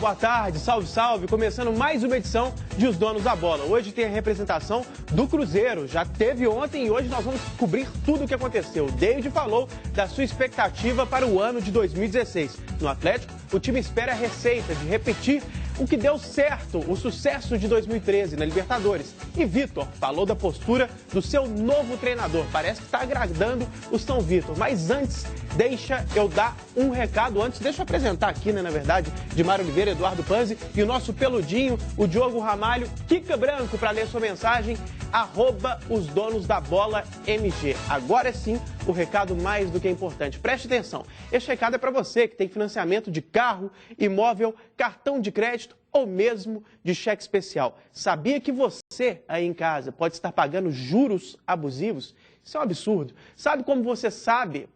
boa tarde, salve, salve. Começando mais uma edição de Os Donos da Bola. Hoje tem a representação do Cruzeiro. Já teve ontem e hoje nós vamos cobrir tudo o que aconteceu. O David falou da sua expectativa para o ano de 2016. No Atlético, o time espera a receita de repetir o que deu certo, o sucesso de 2013 na Libertadores. E Vitor falou da postura do seu novo treinador. Parece que está agradando o São Vitor. Mas antes, deixa eu dar um recado. Deixa eu apresentar aqui, na verdade, Dimar Oliveira, Eduardo Panzi e o nosso peludinho, o Diogo Ramalho, Kika Branco, para ler sua mensagem, @osdonosdabolamg. Agora sim, o recado mais do que importante. Preste atenção. Este recado é para você que tem financiamento de carro, imóvel, cartão de crédito ou mesmo de cheque especial. Sabia que você aí em casa pode estar pagando juros abusivos? Isso é um absurdo. Sabe como você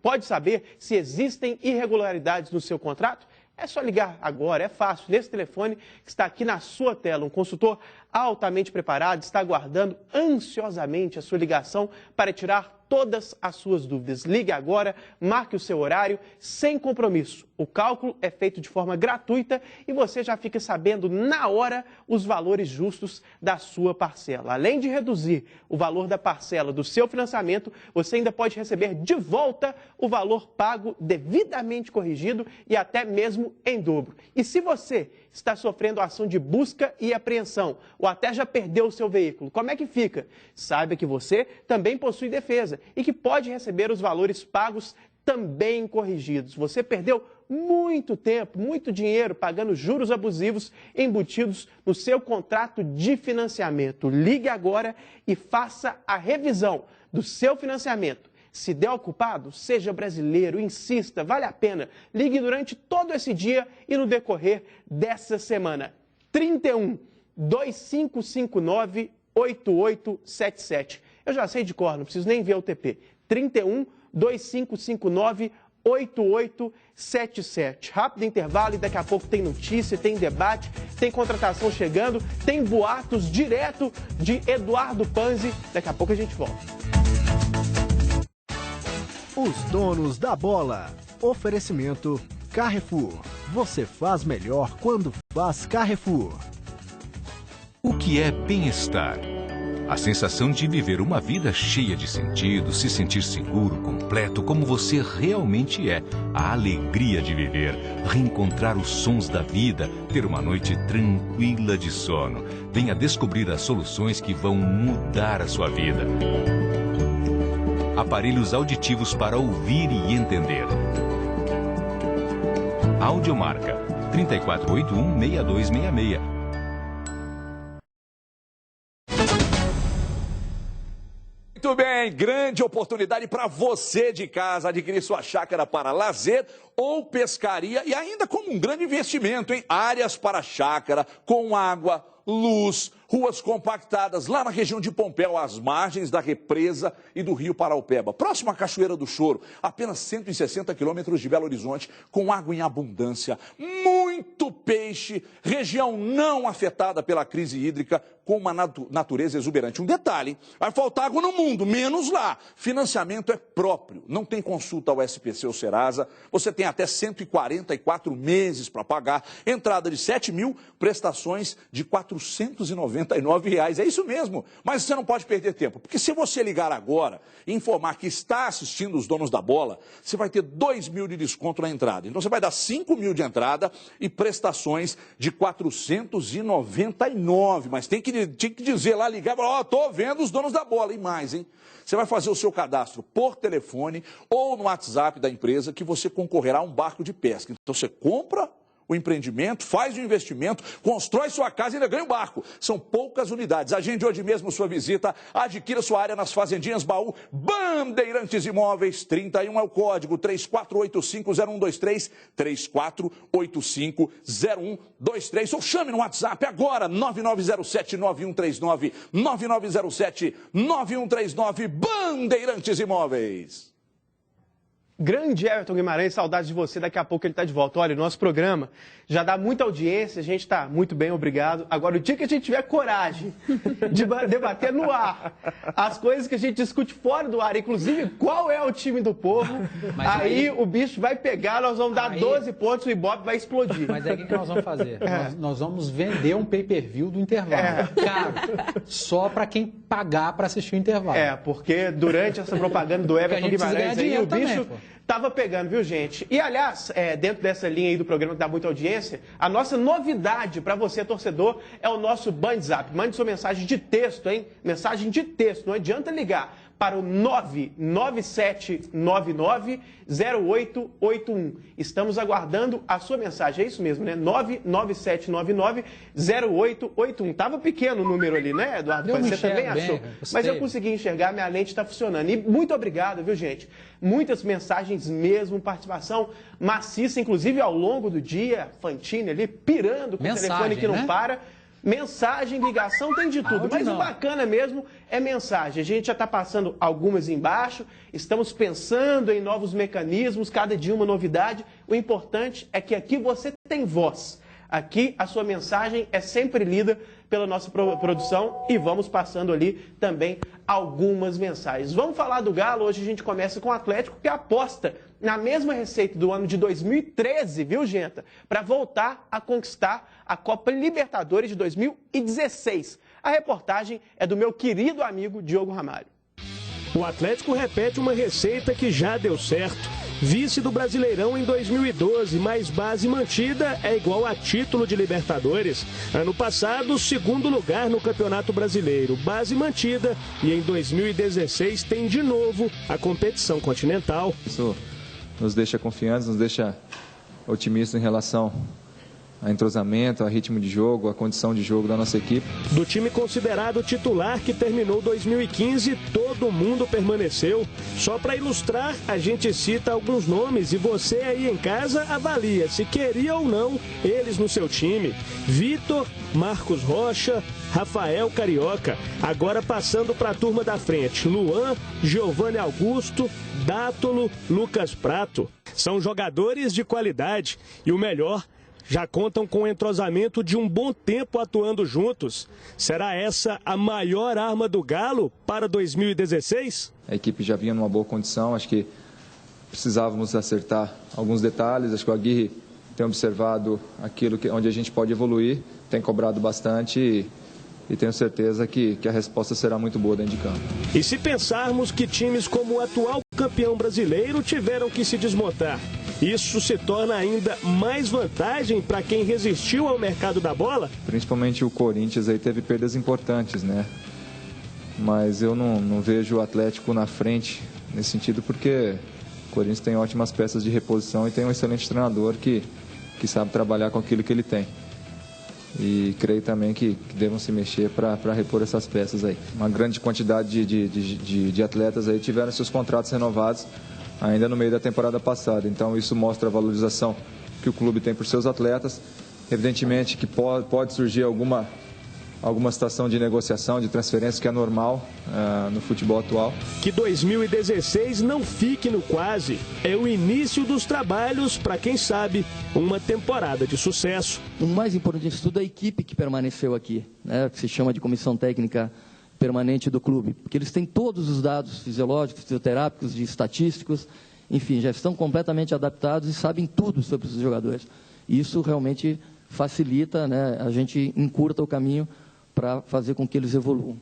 pode saber se existem irregularidades no seu contrato? É só ligar agora, é fácil, nesse telefone que está aqui na sua tela. Um consultor altamente preparado está aguardando ansiosamente a sua ligação para tirar todas as suas dúvidas. Ligue agora, marque o seu horário, sem compromisso. O cálculo é feito de forma gratuita e você já fica sabendo na hora os valores justos da sua parcela. Além de reduzir o valor da parcela do seu financiamento, você ainda pode receber de volta o valor pago devidamente corrigido e até mesmo em dobro. E se você está sofrendo ação de busca e apreensão ou até já perdeu o seu veículo, como é que fica? Saiba que você também possui defesa e que pode receber os valores pagos também corrigidos. Você perdeu muito tempo, muito dinheiro pagando juros abusivos embutidos no seu contrato de financiamento. Ligue agora e faça a revisão do seu financiamento. Se der o culpado, seja brasileiro, insista, vale a pena. Ligue durante todo esse dia e no decorrer dessa semana. 31 2559 8877. Eu já sei de cor, não preciso nem ver o TP. 31 2559 8877. Rápido intervalo e daqui a pouco tem notícia, tem debate, tem contratação chegando, tem boatos direto de Eduardo Panzi. Daqui a pouco a gente volta. Os Donos da Bola. Oferecimento Carrefour. Você faz melhor quando faz Carrefour. O que é bem-estar? A sensação de viver uma vida cheia de sentido, se sentir seguro, completo, como você realmente é. A alegria de viver, reencontrar os sons da vida, ter uma noite tranquila de sono. Venha descobrir as soluções que vão mudar a sua vida. Aparelhos auditivos para ouvir e entender. Audiomarca 3481-6266. Muito bem, grande oportunidade para você de casa adquirir sua chácara para lazer ou pescaria e ainda como um grande investimento, hein? Áreas para chácara com água, luz, ruas compactadas lá na região de Pompéu, às margens da represa e do rio Paraupeba. Próximo à Cachoeira do Choro, apenas 160 quilômetros de Belo Horizonte, com água em abundância, muito peixe, região não afetada pela crise hídrica, com uma natureza exuberante. Um detalhe, vai faltar água no mundo, menos lá. Financiamento é próprio, não tem consulta ao SPC ou Serasa, você tem até 144 meses para pagar, entrada de 7 mil, prestações de R$ 499. É isso mesmo, mas você não pode perder tempo, porque se você ligar agora e informar que está assistindo Os Donos da Bola, você vai ter 2 mil de desconto na entrada. Então você vai dar 5 mil de entrada e prestações de 499, mas tem que dizer lá, ligar e falar, tô vendo Os Donos da Bola, e mais, hein? Você vai fazer o seu cadastro por telefone ou no WhatsApp da empresa que você concorrerá a um barco de pesca. Então você compra o empreendimento, faz o investimento, constrói sua casa e ainda ganha um barco. São poucas unidades. Agende hoje mesmo sua visita, adquira sua área nas Fazendinhas Baú, Bandeirantes Imóveis, 31 é o código, 34850123, 34850123, ou chame no WhatsApp agora, 9907-9139, 9907-9139, Bandeirantes Imóveis. Grande Everton Guimarães, saudades de você, daqui a pouco ele está de volta. Olha, o nosso programa já dá muita audiência, a gente está muito bem, obrigado. Agora, o dia que a gente tiver coragem de debater no ar as coisas que a gente discute fora do ar, inclusive qual é o time do povo, aí o bicho vai pegar, nós vamos dar 12 pontos, o Ibope vai explodir. Mas aí o que nós vamos fazer? Nós vamos vender um pay-per-view do intervalo. Caro, só para quem pagar para assistir o intervalo. Porque durante essa propaganda do Everton Guimarães aí, o bicho... Também, tava pegando, viu, gente? E, aliás, dentro dessa linha aí do programa que dá muita audiência, a nossa novidade para você, torcedor, é o nosso BandZap. Mande sua mensagem de texto, hein? Mensagem de texto, não adianta ligar para o 997990881. Estamos aguardando a sua mensagem, é isso mesmo, né? 997990881. Tava pequeno o número ali, né, Eduardo? Você também achou? Mas eu consegui enxergar, minha lente está funcionando. E muito obrigado, viu, gente? Muitas mensagens mesmo, participação maciça, inclusive ao longo do dia, Fantini ali pirando com o telefone que não para. Mensagem, ligação, tem de tudo. Mas o bacana mesmo é mensagem. A gente já está passando algumas embaixo, estamos pensando em novos mecanismos, cada dia uma novidade. O importante é que aqui você tem voz. Aqui a sua mensagem é sempre lida pela nossa produção e vamos passando ali também algumas mensagens. Vamos falar do Galo, hoje a gente começa com o Atlético, que aposta na mesma receita do ano de 2013, viu, gente? Para voltar a conquistar a Copa Libertadores de 2016. A reportagem é do meu querido amigo Diogo Ramalho. O Atlético repete uma receita que já deu certo. Vice do Brasileirão em 2012, mas base mantida é igual a título de Libertadores. Ano passado, segundo lugar no Campeonato Brasileiro, base mantida, e em 2016 tem de novo a competição continental. Isso nos deixa confiantes, nos deixa otimistas em relação a entrosamento, a ritmo de jogo, a condição de jogo da nossa equipe. Do time considerado titular que terminou 2015, todo mundo permaneceu. Só para ilustrar, a gente cita alguns nomes e você aí em casa avalia se queria ou não eles no seu time. Vitor, Marcos Rocha, Rafael Carioca. Agora passando para a turma da frente, Luan, Giovanni Augusto, Dátolo, Lucas Prato. São jogadores de qualidade e o melhor, já contam com o entrosamento de um bom tempo atuando juntos. Será essa a maior arma do Galo para 2016? A equipe já vinha numa boa condição, acho que precisávamos acertar alguns detalhes. Acho que o Aguirre tem observado aquilo onde a gente pode evoluir, tem cobrado bastante e tenho certeza que a resposta será muito boa dentro de campo. E se pensarmos que times como o atual campeão brasileiro tiveram que se desmontar, isso se torna ainda mais vantagem para quem resistiu ao mercado da bola? Principalmente o Corinthians aí teve perdas importantes, né? Mas eu não vejo o Atlético na frente nesse sentido, porque o Corinthians tem ótimas peças de reposição e tem um excelente treinador que sabe trabalhar com aquilo que ele tem. E creio também que devam se mexer para repor essas peças aí. Uma grande quantidade de atletas aí tiveram seus contratos renovados ainda no meio da temporada passada. Então isso mostra a valorização que o clube tem por seus atletas. Evidentemente que pode surgir alguma situação de negociação, de transferência, que é normal no futebol atual. Que 2016 não fique no quase. É o início dos trabalhos para, quem sabe, uma temporada de sucesso. O mais importante disso tudo é a equipe que permaneceu aqui, né, que se chama de comissão técnica permanente do clube, porque eles têm todos os dados fisiológicos, fisioterápicos, de estatísticos, enfim, já estão completamente adaptados e sabem tudo sobre os jogadores. Isso realmente facilita, né, a gente encurta o caminho para fazer com que eles evoluam.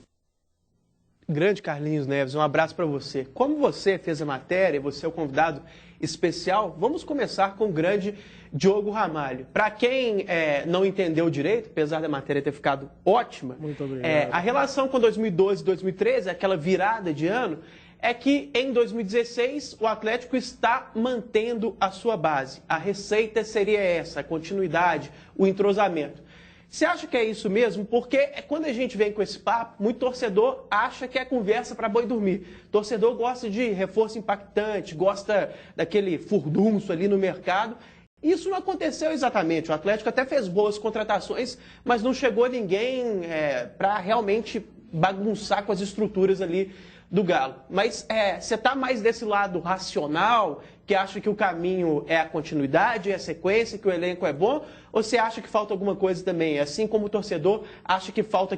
Grande Carlinhos Neves, um abraço para você. Como você fez a matéria, você é o convidado especial, vamos começar com o grande Diogo Ramalho. Para quem não entendeu direito, apesar da matéria ter ficado ótima, muito obrigado. A relação com 2012 e 2013, aquela virada de ano, é que em 2016 o Atlético está mantendo a sua base. A receita seria essa, a continuidade, o entrosamento. Você acha que é isso mesmo? Porque quando a gente vem com esse papo, muito torcedor acha que é conversa para boi dormir. Torcedor gosta de reforço impactante, gosta daquele furdunço ali no mercado. Isso não aconteceu exatamente. O Atlético até fez boas contratações, mas não chegou ninguém para realmente bagunçar com as estruturas ali do Galo. Mas você está mais desse lado racional, que acha que o caminho é a continuidade, é a sequência, que o elenco é bom? Ou você acha que falta alguma coisa também? Assim como o torcedor acha que falta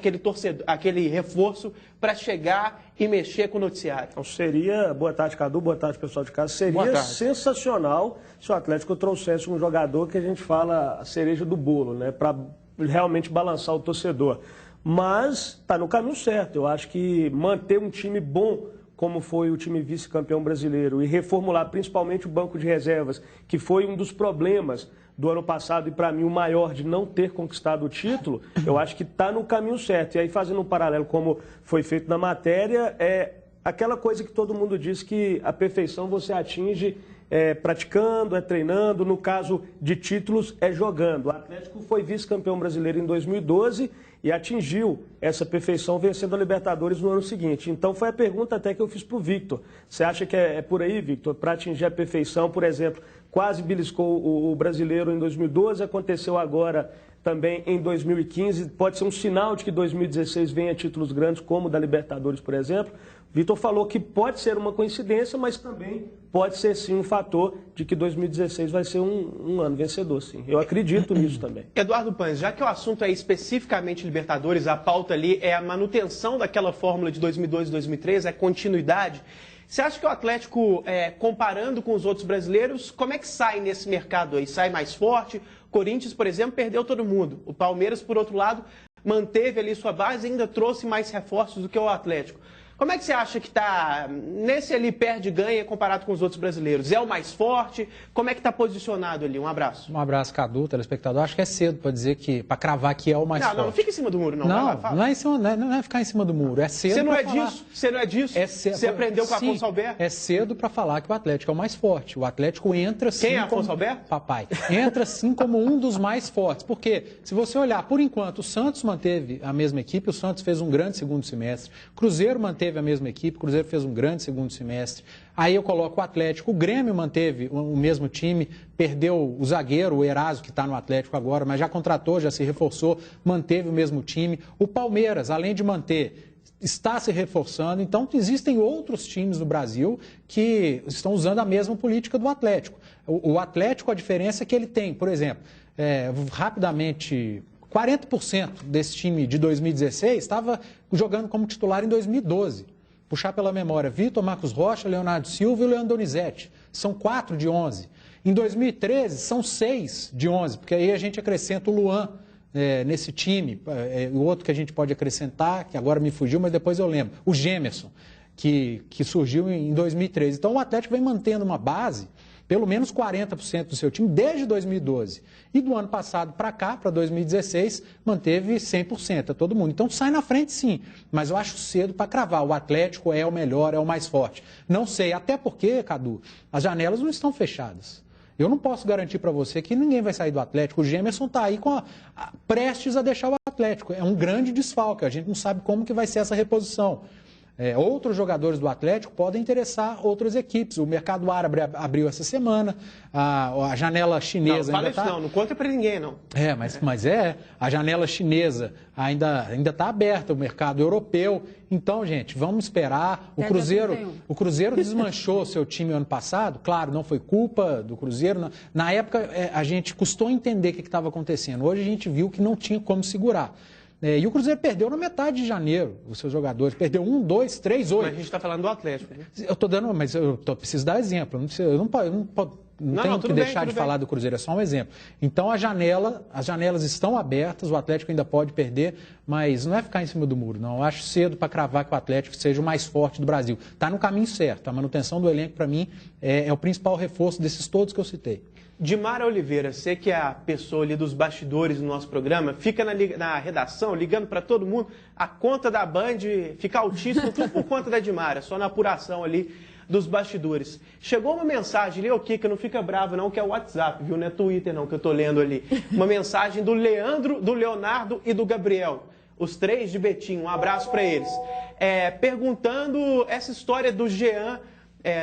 aquele reforço para chegar e mexer com o noticiário? Então seria, boa tarde, Cadu, boa tarde, pessoal de casa, seria sensacional se o Atlético trouxesse um jogador que a gente fala a cereja do bolo, né, para realmente balançar o torcedor. Mas está no caminho certo. Eu acho que manter um time bom, como foi o time vice-campeão brasileiro, e reformular principalmente o banco de reservas, que foi um dos problemas do ano passado e, para mim, o maior de não ter conquistado o título, eu acho que está no caminho certo. E aí, fazendo um paralelo como foi feito na matéria, é aquela coisa que todo mundo diz que a perfeição você atinge praticando, treinando, no caso de títulos, jogando. O Atlético foi vice-campeão brasileiro em 2012 e atingiu essa perfeição vencendo a Libertadores no ano seguinte. Então foi a pergunta até que eu fiz para o Victor. Você acha que é por aí, Victor, para atingir a perfeição, por exemplo, quase beliscou o brasileiro em 2012, aconteceu agora também em 2015, pode ser um sinal de que 2016 venha títulos grandes como o da Libertadores, por exemplo. Vitor falou que pode ser uma coincidência, mas também pode ser sim um fator de que 2016 vai ser um ano vencedor, sim. Eu acredito nisso também. Eduardo Paes, já que o assunto é especificamente Libertadores, a pauta ali é a manutenção daquela fórmula de 2002 e 2003, é continuidade. Você acha que o Atlético, comparando com os outros brasileiros, como é que sai nesse mercado aí? Sai mais forte? Corinthians, por exemplo, perdeu todo mundo. O Palmeiras, por outro lado, manteve ali sua base e ainda trouxe mais reforços do que o Atlético. Como é que você acha que está nesse ali perde-ganha comparado com os outros brasileiros? É o mais forte? Como é que está posicionado ali? Um abraço. Um abraço, Cadu, telespectador. Acho que é cedo para cravar que é o mais forte. Não fica em cima do muro, não. Não é ficar em cima do muro. É cedo. Você não é disso? Você não é disso? Você aprendeu com Afonso Alberto? É cedo para falar que o Atlético é o mais forte. O Atlético entra sim. Quem é Afonso Alberto? Papai. Entra sim como um dos mais fortes. Porque se você olhar, por enquanto, o Santos manteve a mesma equipe, o Santos fez um grande segundo semestre. Cruzeiro manteve a mesma equipe, o Cruzeiro fez um grande segundo semestre. Aí eu coloco o Atlético, o Grêmio manteve o mesmo time, perdeu o zagueiro, o Eraso, que está no Atlético agora, mas já contratou, já se reforçou, manteve o mesmo time. O Palmeiras, além de manter, está se reforçando. Então, existem outros times no Brasil que estão usando a mesma política do Atlético. O Atlético, a diferença é que ele tem, por exemplo, rapidamente, 40% desse time de 2016 estava jogando como titular em 2012. Puxar pela memória, Vitor, Marcos Rocha, Leonardo Silva e o Leandro Donizete. São 4 de 11. Em 2013, são 6 de 11, porque aí a gente acrescenta o Luan nesse time. O outro que a gente pode acrescentar, que agora me fugiu, mas depois eu lembro, o Gemerson, que surgiu em 2013. Então o Atlético vem mantendo uma base, pelo menos 40% do seu time, desde 2012. E do ano passado para cá, para 2016, manteve 100%, todo mundo. Então sai na frente sim, mas eu acho cedo para cravar. O Atlético é o melhor, é o mais forte. Não sei, até porque, Cadu, as janelas não estão fechadas. Eu não posso garantir para você que ninguém vai sair do Atlético. O Gemerson está aí prestes a deixar o Atlético. É um grande desfalque, a gente não sabe como que vai ser essa reposição. Outros jogadores do Atlético podem interessar outras equipes. O mercado árabe abriu essa semana, a janela chinesa... Não fala isso não conta para ninguém, não. Mas a janela chinesa ainda está aberta, o mercado europeu. Então, gente, vamos esperar. O Cruzeiro desmanchou seu time ano passado, claro, não foi culpa do Cruzeiro. Na época, a gente custou entender o que estava acontecendo. Hoje a gente viu que não tinha como segurar. E o Cruzeiro perdeu na metade de janeiro, os seus jogadores. Perdeu 1, 2, 3, 8. Mas a gente está falando do Atlético, né? Eu estou dando, mas eu preciso dar exemplo. Eu não tenho que deixar de falar do Cruzeiro, é só um exemplo. Então as janelas estão abertas, o Atlético ainda pode perder, mas não é ficar em cima do muro, não. Eu acho cedo para cravar que o Atlético seja o mais forte do Brasil. Está no caminho certo. A manutenção do elenco, para mim, é o principal reforço desses todos que eu citei. Dimara Oliveira, você que é a pessoa ali dos bastidores do nosso programa, fica na redação ligando para todo mundo, a conta da Band fica altíssima, tudo por conta da Dimara, só na apuração ali dos bastidores. Chegou uma mensagem ali, Kika, não fica bravo não, que é o WhatsApp, viu? Não é Twitter não, que eu tô lendo ali. Uma mensagem do Leandro, do Leonardo e do Gabriel, os 3 de Betim, um abraço para eles. Perguntando essa história do Jean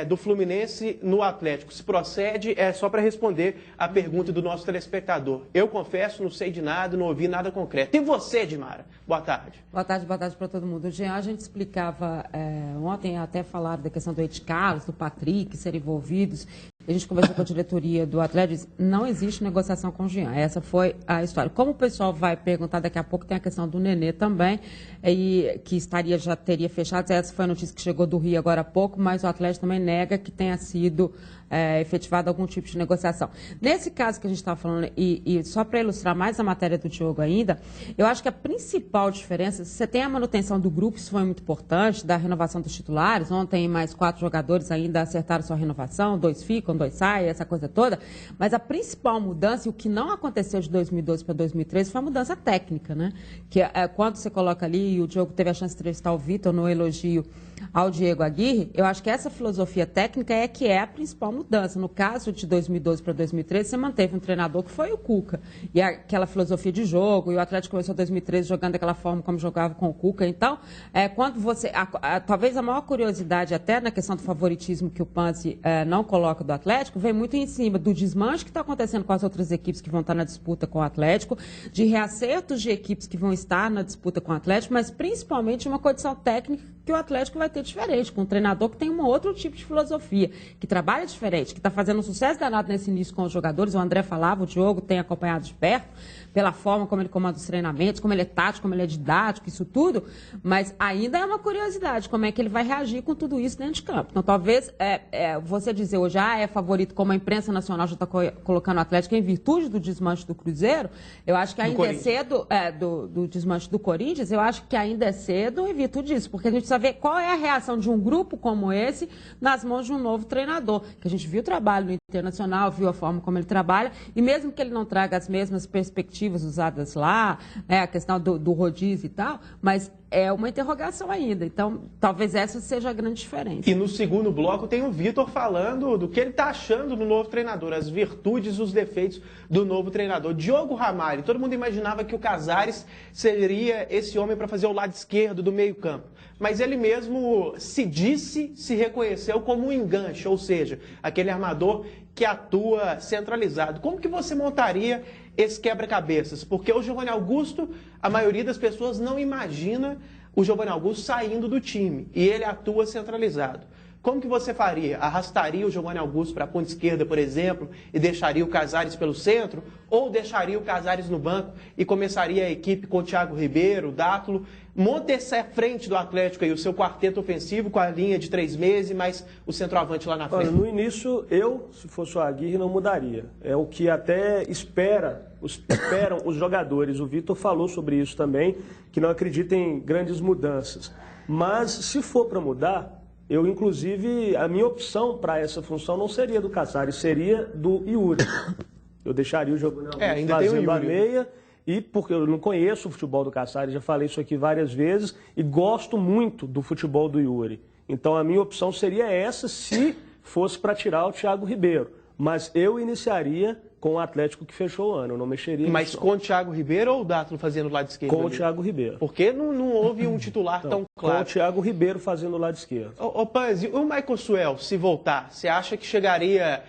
do Fluminense no Atlético. Se procede, é só para responder a pergunta do nosso telespectador. Eu confesso, não sei de nada, não ouvi nada concreto. E você, Dimara? Boa tarde. Boa tarde para todo mundo. Jean, a gente explicava ontem, até falaram da questão do Ed Carlos, do Patrick serem envolvidos. A gente conversou com a diretoria do Atlético, não existe negociação com o Jean. Essa foi a história. Como o pessoal vai perguntar daqui a pouco, tem a questão do Nenê também, e que já teria fechado. Essa foi a notícia que chegou do Rio agora há pouco, mas o Atlético também nega que tenha sido efetivado algum tipo de negociação. Nesse caso que a gente estava falando, e só para ilustrar mais a matéria do Diogo ainda, eu acho que a principal diferença, você tem a manutenção do grupo, isso foi muito importante, da renovação dos titulares. Ontem mais 4 jogadores ainda acertaram sua renovação, 2 ficam, 2 saem, essa coisa toda. Mas a principal mudança, e o que não aconteceu de 2012 para 2013, foi a mudança técnica, né? Que quando você coloca ali, e o Diogo teve a chance de entrevistar o Vitor no elogio ao Diego Aguirre, eu acho que essa filosofia técnica é a principal mudança. No caso de 2012 para 2013, você manteve um treinador que foi o Cuca. E aquela filosofia de jogo, e o Atlético começou em 2013 jogando daquela forma como jogava com o Cuca. Então, quando você... talvez a maior curiosidade até na questão do favoritismo que o Panzi não coloca do Atlético, vem muito em cima do desmanche que está acontecendo com as outras equipes que vão estar na disputa com o Atlético, de reacertos de equipes que vão estar na disputa com o Atlético, mas principalmente uma condição técnica que o Atlético vai ter diferente, com um treinador que tem um outro tipo de filosofia, que trabalha diferente, que está fazendo um sucesso danado nesse início com os jogadores. O André falava, o Diogo tem acompanhado de perto, pela forma como ele comanda os treinamentos, como ele é tático, como ele é didático, isso tudo, mas ainda é uma curiosidade como é que ele vai reagir com tudo isso dentro de campo. Então, talvez você dizer hoje, é favorito, como a imprensa nacional já está colocando o Atlético em virtude do desmanche do Cruzeiro, eu acho que ainda é cedo, do desmanche do Corinthians, eu acho que ainda é cedo em virtude disso, porque a gente precisa ver qual é a reação de um grupo como esse nas mãos de um novo treinador, que a gente viu o trabalho no Internacional, viu a forma como ele trabalha, e mesmo que ele não traga as mesmas perspectivas usadas lá, a questão do rodízio e tal, mas é uma interrogação ainda. Então, talvez essa seja a grande diferença. E no segundo bloco tem o Vitor falando do que ele está achando do novo treinador, as virtudes e os defeitos do novo treinador. Diogo Ramalho, todo mundo imaginava que o Casares seria esse homem para fazer o lado esquerdo do meio-campo. Mas ele mesmo se reconheceu como um enganche, ou seja, aquele armador que atua centralizado. Como que você montaria esse quebra-cabeças? Porque o Giovanni Augusto, a maioria das pessoas não imagina o Giovanni Augusto saindo do time, e ele atua centralizado. Como que você faria? Arrastaria o Giovanni Augusto para a ponta esquerda, por exemplo, e deixaria o Casares pelo centro? Ou deixaria o Casares no banco e começaria a equipe com o Thiago Ribeiro, o Dátulo? Monta essa frente do Atlético aí, o seu quarteto ofensivo com a linha de 3 meses, mas o centroavante lá na frente. Olha, no início, se fosse o Aguirre, não mudaria. É o que até esperam os jogadores. O Vitor falou sobre isso também, que não acredita em grandes mudanças. Mas, se for para mudar, eu, inclusive, a minha opção para essa função não seria do Casares, seria do Yuri. Eu deixaria o Giovanni Augusto fazendo a meia, e porque eu não conheço o futebol do Casares, já falei isso aqui várias vezes, e gosto muito do futebol do Yuri. Então, a minha opção seria essa, se fosse para tirar o Thiago Ribeiro. Mas eu iniciaria com o Atlético que fechou o ano, eu não mexeria. Mas com o Thiago Ribeiro ou o Dátulo fazendo o lado esquerdo? Com o Thiago Ribeiro. Porque não houve um titular tão claro. Com o Thiago Ribeiro fazendo o lado esquerdo. Ô Panzi, o Michael Suel, se voltar, você acha que chegaria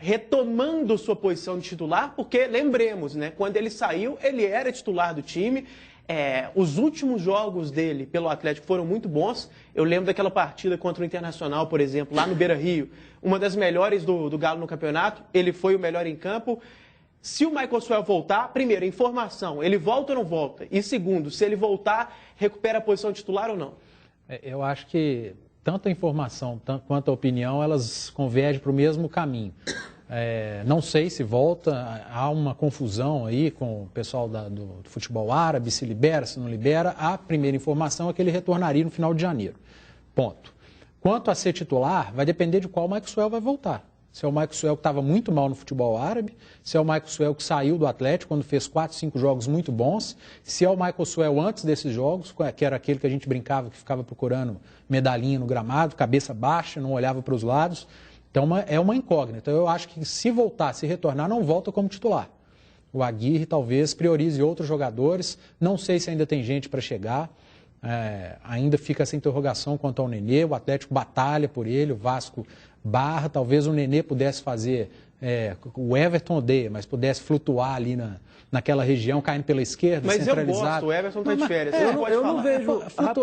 retomando sua posição de titular? Porque, lembremos, né, quando ele saiu, ele era titular do time. Os últimos jogos dele pelo Atlético foram muito bons. Eu lembro daquela partida contra o Internacional, por exemplo, lá no Beira-Rio. Uma das melhores do Galo no campeonato. Ele foi o melhor em campo. Se o Michael Suel voltar, primeiro, informação, ele volta ou não volta? E segundo, se ele voltar, recupera a posição titular ou não? Eu acho que tanto a informação quanto a opinião, elas convergem para o mesmo caminho. Não sei se volta, há uma confusão aí com o pessoal do futebol árabe, se libera, se não libera. A primeira informação é que ele retornaria no final de janeiro. Ponto. Quanto a ser titular, vai depender de qual Michael vai voltar. Se é o Michael que estava muito mal no futebol árabe, se é o Michael que saiu do Atlético quando fez 4, 5 jogos muito bons, se é o Michael antes desses jogos, que era aquele que a gente brincava, que ficava procurando medalhinha no gramado, cabeça baixa, não olhava para os lados. Então, é uma incógnita. Eu acho que se voltar, se retornar, não volta como titular. O Aguirre talvez priorize outros jogadores. Não sei se ainda tem gente para chegar. ainda fica essa interrogação quanto ao Nenê, o Atlético batalha por ele, o Vasco barra, talvez o Nenê pudesse fazer, o Everton odeia, mas pudesse flutuar ali naquela região, caindo pela esquerda, mas centralizado. Mas eu gosto, o Everton tá de férias, eu não vejo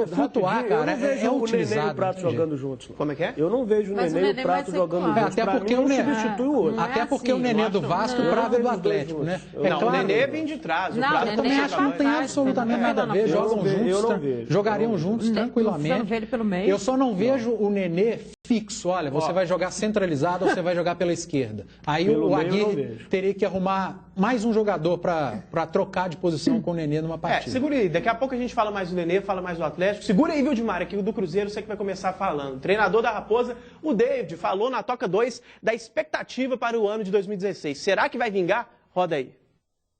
flutuar, cara, eu não vejo o Nenê e o Prato jogando juntos. Como é que é? Eu não vejo o Nenê e o Prato jogando juntos. Até porque um substitui o outro. Até porque o Nenê do Vasco e o Prato do Atlético, né? Não, o Nenê vem de trás. Eu também acho que não tem absolutamente nada a ver. Jogam juntos, jogariam juntos tranquilamente. Eu só não vejo o Nenê fixo. Olha, você vai jogar centralizado ou você vai jogar pela esquerda. Aí o Aguirre teria que arrumar mais um jogador para trocar de posição com o Nenê numa partida. Segura aí. Daqui a pouco a gente fala mais do Nenê, fala mais do Atlético. Segura aí, viu, Dimar? Aqui do Cruzeiro, você que vai começar falando. O treinador da Raposa, o David, falou na Toca 2 da expectativa para o ano de 2016. Será que vai vingar? Roda aí.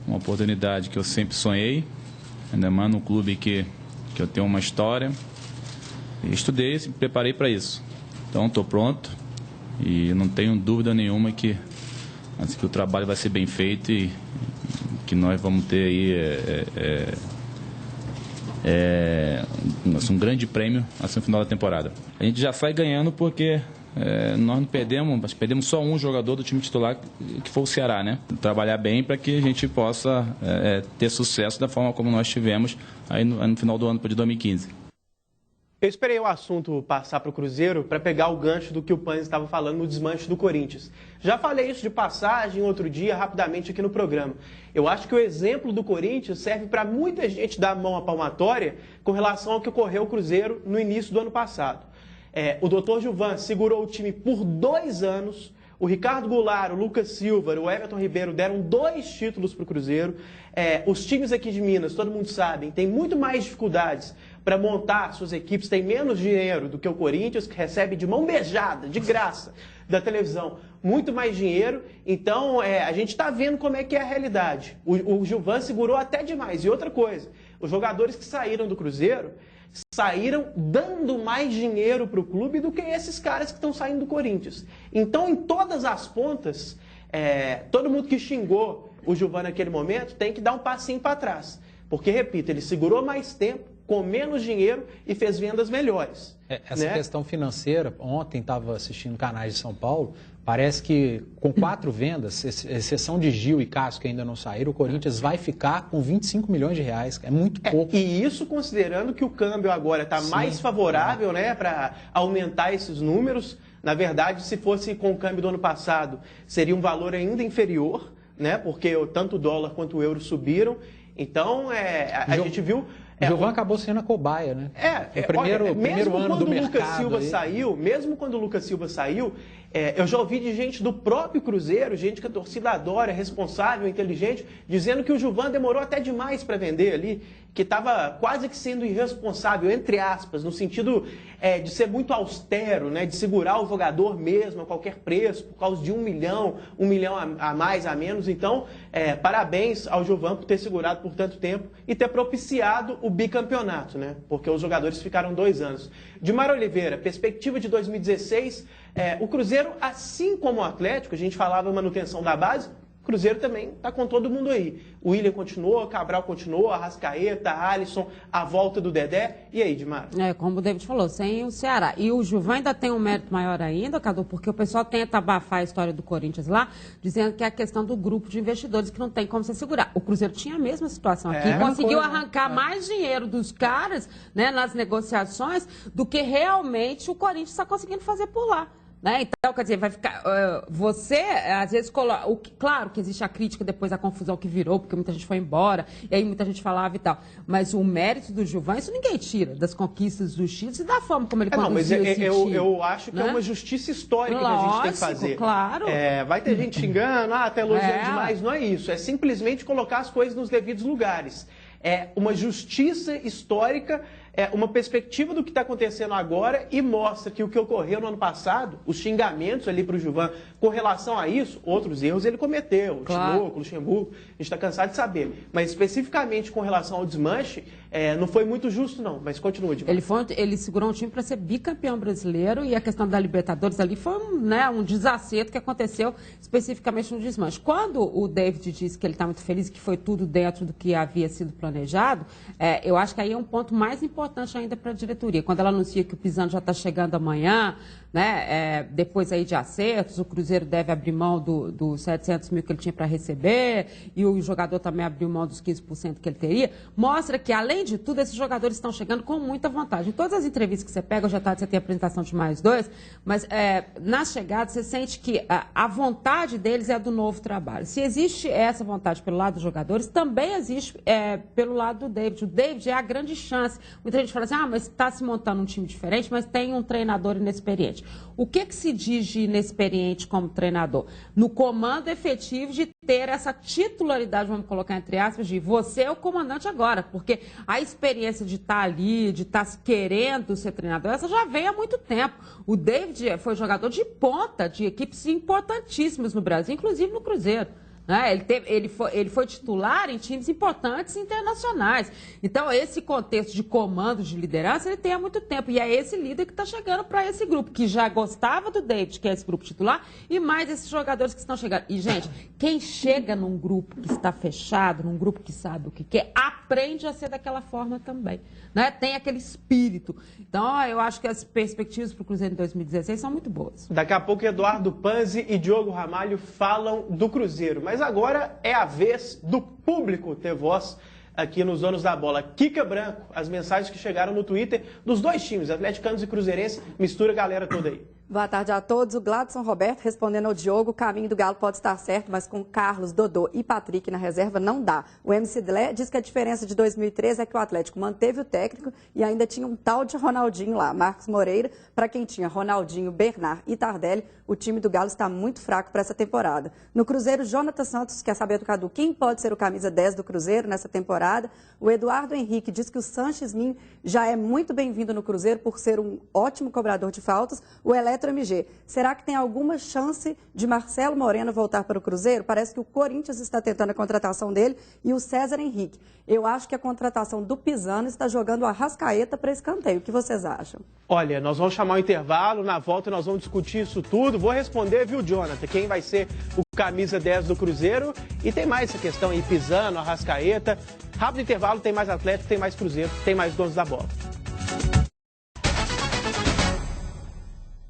Uma oportunidade que eu sempre sonhei, ainda mais num clube que eu tenho uma história. Estudei e me preparei para isso. Então, estou pronto e não tenho dúvida nenhuma que o trabalho vai ser bem feito e que nós vamos ter aí um grande prêmio assim, no final da temporada. A gente já sai ganhando porque nós não perdemos só um jogador do time titular, que foi o Ceará, né? Trabalhar bem para que a gente possa ter sucesso da forma como nós tivemos aí no final do ano de 2015. Eu esperei o assunto passar para o Cruzeiro para pegar o gancho do que o Panes estava falando no desmanche do Corinthians. Já falei isso de passagem outro dia, rapidamente aqui no programa. Eu acho que o exemplo do Corinthians serve para muita gente dar a mão à palmatória com relação ao que ocorreu ao Cruzeiro no início do ano passado. O Dr. Gilvan segurou o time por 2 anos. O Ricardo Goulart, o Lucas Silva, o Everton Ribeiro deram 2 títulos para o Cruzeiro. Os times aqui de Minas, todo mundo sabe, têm muito mais dificuldades para montar suas equipes, tem menos dinheiro do que o Corinthians, que recebe de mão beijada, de graça, da televisão, muito mais dinheiro. Então, a gente está vendo como é que é a realidade. O Gilvan segurou até demais. E outra coisa, os jogadores que saíram do Cruzeiro saíram dando mais dinheiro para o clube do que esses caras que estão saindo do Corinthians. Então, em todas as pontas, todo mundo que xingou o Gilvan naquele momento tem que dar um passinho para trás. Porque, repito, ele segurou mais tempo, com menos dinheiro e fez vendas melhores. Essa questão financeira, ontem estava assistindo canais de São Paulo, parece que com 4 vendas, exceção de Gil e Cássio que ainda não saíram, o Corinthians vai ficar com 25 milhões de reais. É muito pouco. E isso considerando que o câmbio agora está mais favorável, né, para aumentar esses números. Na verdade, se fosse com o câmbio do ano passado, seria um valor ainda inferior, né, porque tanto o dólar quanto o euro subiram. Então, a gente viu... O Gilvan acabou sendo a cobaia, né? O primeiro ano do mercado. Mesmo quando o Lucas Silva saiu, eu já ouvi de gente do próprio Cruzeiro, gente que a torcida adora, é responsável, inteligente, dizendo que o Gilvan demorou até demais para vender ali, que estava quase que sendo irresponsável, entre aspas, no sentido de ser muito austero, né, de segurar o jogador mesmo a qualquer preço, por causa de 1 milhão a mais, a menos. Então, parabéns ao Gilvan por ter segurado por tanto tempo e ter propiciado o bicampeonato, né? Porque os jogadores ficaram 2 anos. Dimar Oliveira, perspectiva de 2016, o Cruzeiro, assim como o Atlético, a gente falava manutenção da base, o Cruzeiro também está com todo mundo aí. O William continuou, Cabral continuou, Arrascaeta, Alisson, a volta do Dedé. E aí, Dimar? Como o David falou, sem o Ceará. E o Gilvan ainda tem um mérito maior ainda, Cadu, porque o pessoal tenta abafar a história do Corinthians lá, dizendo que é a questão do grupo de investidores que não tem como se segurar. O Cruzeiro tinha a mesma situação aqui, conseguiu arrancar mais dinheiro dos caras, né, nas negociações do que realmente o Corinthians está conseguindo fazer por lá. Né? Então, quer dizer, vai ficar. Você, às vezes, coloca. Claro que existe a crítica depois da confusão que virou, porque muita gente foi embora, e aí muita gente falava e tal. Mas o mérito do Gilvan, isso ninguém tira, das conquistas dos títulos e da forma como ele conduziu esse time. Eu acho que é uma justiça histórica que a gente tem que fazer. Claro. Vai ter gente xingando, até elogiando demais. Não é isso. É simplesmente colocar as coisas nos devidos lugares. É uma justiça histórica, uma perspectiva do que está acontecendo agora e mostra que o que ocorreu no ano passado, os xingamentos ali para o Gilvan Com relação a isso, outros erros ele cometeu, o Tinoco, o Luxemburgo, a gente está cansado de saber. Mas especificamente com relação ao desmanche, não foi muito justo não, mas continua, Edmar. Ele segurou um time para ser bicampeão brasileiro e a questão da Libertadores ali foi um desacerto que aconteceu especificamente no desmanche. Quando o David disse que ele está muito feliz, que foi tudo dentro do que havia sido planejado, eu acho que aí é um ponto mais importante ainda para a diretoria. Quando ela anuncia que o Pisano já está chegando amanhã, né, depois aí de acertos, o Cruzeiro deve abrir mão dos 700 mil que ele tinha para receber e o jogador também abriu mão dos 15% que ele teria, mostra que, além de tudo, esses jogadores estão chegando com muita vantagem. Em todas as entrevistas que você pega, hoje à tarde você tem a apresentação de mais dois, mas na chegada você sente que a vontade deles é do novo trabalho. Se existe essa vontade pelo lado dos jogadores, também existe pelo lado do David. O David é a grande chance. Muita gente fala assim, mas está se montando um time diferente, mas tem um treinador inexperiente. O que se diz de inexperiente como treinador? No comando efetivo de ter essa titularidade, vamos colocar entre aspas, de você é o comandante agora, porque a experiência de estar ali, de estar querendo ser treinador, essa já vem há muito tempo. O David foi jogador de ponta de equipes importantíssimas no Brasil, inclusive no Cruzeiro. Ele foi titular em times importantes internacionais. Então, esse contexto de comando, de liderança, ele tem há muito tempo. E é esse líder que está chegando para esse grupo, que já gostava do David, que é esse grupo titular, e mais esses jogadores que estão chegando. E, gente, quem chega num grupo que está fechado, num grupo que sabe o que quer, aprende a ser daquela forma também. Né? Tem aquele espírito. Então, eu acho que as perspectivas para o Cruzeiro em 2016 são muito boas. Daqui a pouco, Eduardo Panzi e Diogo Ramalho falam do Cruzeiro. Mas agora é a vez do público ter voz aqui nos Donos da Bola. Kika Branco, as mensagens que chegaram no Twitter dos dois times, atleticanos e cruzeirense, mistura a galera toda aí. Boa tarde a todos. O Gladson Roberto respondendo ao Diogo, o caminho do Galo pode estar certo, mas com Carlos, Dodô e Patrick na reserva não dá. O MC Dlé diz que a diferença de 2013 é que o Atlético manteve o técnico e ainda tinha um tal de Ronaldinho lá. Marcos Moreira, para quem tinha Ronaldinho, Bernard e Tardelli, o time do Galo está muito fraco para essa temporada. No Cruzeiro, Jonathan Santos quer saber do Cadu quem pode ser o camisa 10 do Cruzeiro nessa temporada. O Eduardo Henrique diz que o Sanches Min já é muito bem-vindo no Cruzeiro por ser um ótimo cobrador de faltas. O Eletro MG, será que tem alguma chance de Marcelo Moreno voltar para o Cruzeiro? Parece que o Corinthians está tentando a contratação dele e o César Henrique. Eu acho que a contratação do Pisano está jogando a Arrascaeta para escanteio. O que vocês acham? Olha, nós vamos chamar o intervalo, na volta nós vamos discutir isso tudo. Vou responder, viu, Jonathan, quem vai ser o camisa 10 do Cruzeiro. E tem mais essa questão aí, Pisano, Arrascaeta. Rápido intervalo, tem mais Atlético, tem mais Cruzeiro, tem mais Donos da Bola.